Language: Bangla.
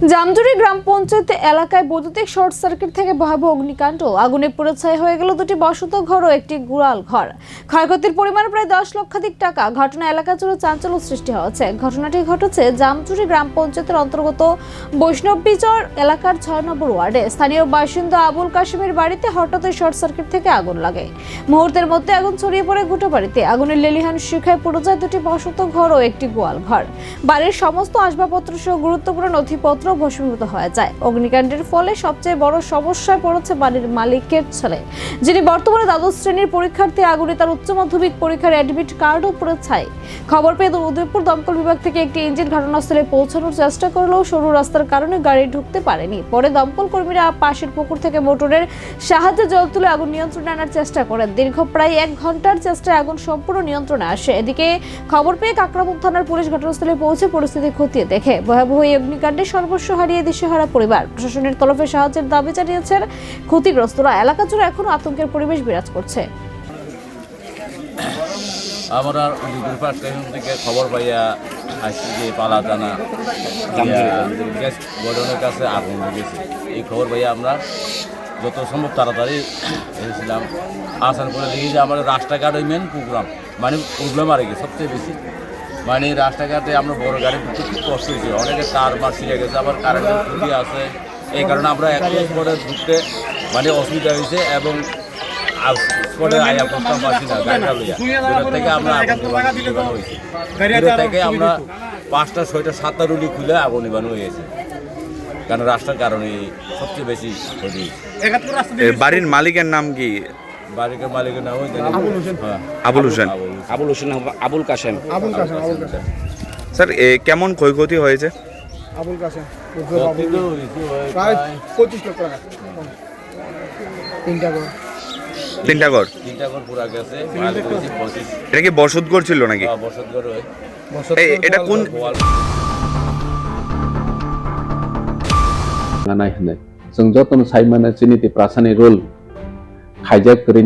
জামজুরি গ্রাম পঞ্চায়েত এলাকায় বৈদ্যুতিক শর্ট সার্কিট থেকে ভয়াবহ অগ্নিকাণ্ড। আগুনে পুড়ে ছাই হয়ে গেল দুটি বসত ঘর ও একটি গুড়াল ঘর। ক্ষয়ক্ষতির পরিমাণ প্রায় 10 লক্ষাধিক টাকা। ঘটনা এলাকা জুড়ে চাঞ্চল্য সৃষ্টি হয়েছে। ঘটনাটি ঘটেছে জামজুরি গ্রাম পঞ্চায়েতের অন্তর্গত বৈষ্ণববিচর এলাকার 6 নম্বর ওয়ার্ডে। স্থানীয় বাসিন্দা আবুল কাশেমের বাড়িতে হঠাৎই শর্ট সার্কিট থেকে আগুন লাগে। মুহূর্তের মধ্যে আগুন ছড়িয়ে পড়ে গোটা বাড়িতে। আগুনের লেলিহান শিখায় পুড়ে যায় দুটি বসত ঘর ও একটি গোয়াল ঘর। বাড়ির সমস্ত আসবাবপত্র সহ গুরুত্বপূর্ণ নথিপত্র ভস্মীভূত হয়ে যায়। অগ্নিকাণ্ডের ফলে সবচেয়ে বড় সমস্যায় পড়েছে বাড়ির মালিকের ছেলে, যিনি বর্তমানে দ্বাদশ শ্রেণীর পরীক্ষার্থী। আগুনে তার উচ্চ মাধ্যমিক পরীক্ষার অ্যাডমিট কার্ডও পুড়ে ছাই। খবর পেয়ে উদয়পুর দমকল বিভাগ থেকে একটি ইঞ্জিন ঘটনাস্থলে পৌঁছানোর চেষ্টা করলেও সরু রাস্তার কারণে গাড়ি ঢুকতে পারেনি। পরে দমকল কর্মীরা পাশের পুকুর থেকে মোটরের সাহায্যে জল তুলে আগুন নিয়ন্ত্রণে আনার চেষ্টা করেন। দীর্ঘ প্রায় 1 ঘন্টার চেষ্টায় আগুন সম্পূর্ণ নিয়ন্ত্রণে আসে। এদিকে খবর পেয়ে কাকরাপুর থানার পুলিশ ঘটনাস্থলে পৌঁছে পরিস্থিতি খতিয়ে দেখে। ভয়াবহ এই অগ্নিকাণ্ডে সর্বস্ব হারিয়ে দিশেহারা পরিবার। প্রশাসনের তরফে সাহায্যের দাবি জানিয়েছেন ক্ষতিগ্রস্তরা। এলাকা জুড়ে এখনো আতঙ্কের পরিবেশ বিরাজ করছে। আমরা উদয়পুর স্টেশন থেকে খবর পাইয়া আসছি যে পালা থানা গ্যাস গোডাউনের কাছে আগুন লেগেছে। এই খবর পাইয়া আমরা যত সম্ভব তাড়াতাড়ি এসেছিলাম। আসার পরে দেখি যে আমাদের রাস্তাঘাট ওই মেন প্রোগ্রাম মানে প্রবলেম আর কি সবচেয়ে বেশি। মানে রাস্তাঘাটে আমরা বড় গাড়ি ঢুকতে খুব কষ্ট হয়েছে। অনেকে তার মার ছিঁড়ে গেছে, আবার কারেন্টের খুঁটি আছে। এই কারণে আমরা এক স্পটে ঢুকতে মানে অসুবিধা হয়েছে এবং স্পটে আয়া করতাম পারছি না গাড়িটা লইয়া। দূরের থেকে আমরা হয়েছে, দূরের থেকে আমরা 5টা 6টা 7টা রুলি খুলে আগুন নিবানো হয়েছে। কারণ রাস্তার কারণে সবচেয়ে বেশি ক্ষতি। বাড়ির মালিকের নাম কি? বাড়ির মালিকের নাম আবুল হোসেন। আবুল কাশেম। স্যার কেমন ক্ষয়ক্ষতি হয়েছে? আবুল কাশেম প্রায় 25 লক্ষ টাকা। তিনটা ঘর পুরা গেছে। এটা কি বসতঘর ছিল নাকি? বসতঘর হয়। এটা কোন जों जतन साइमाना चिनिति प्रासानि रोल हाइजेक करिनि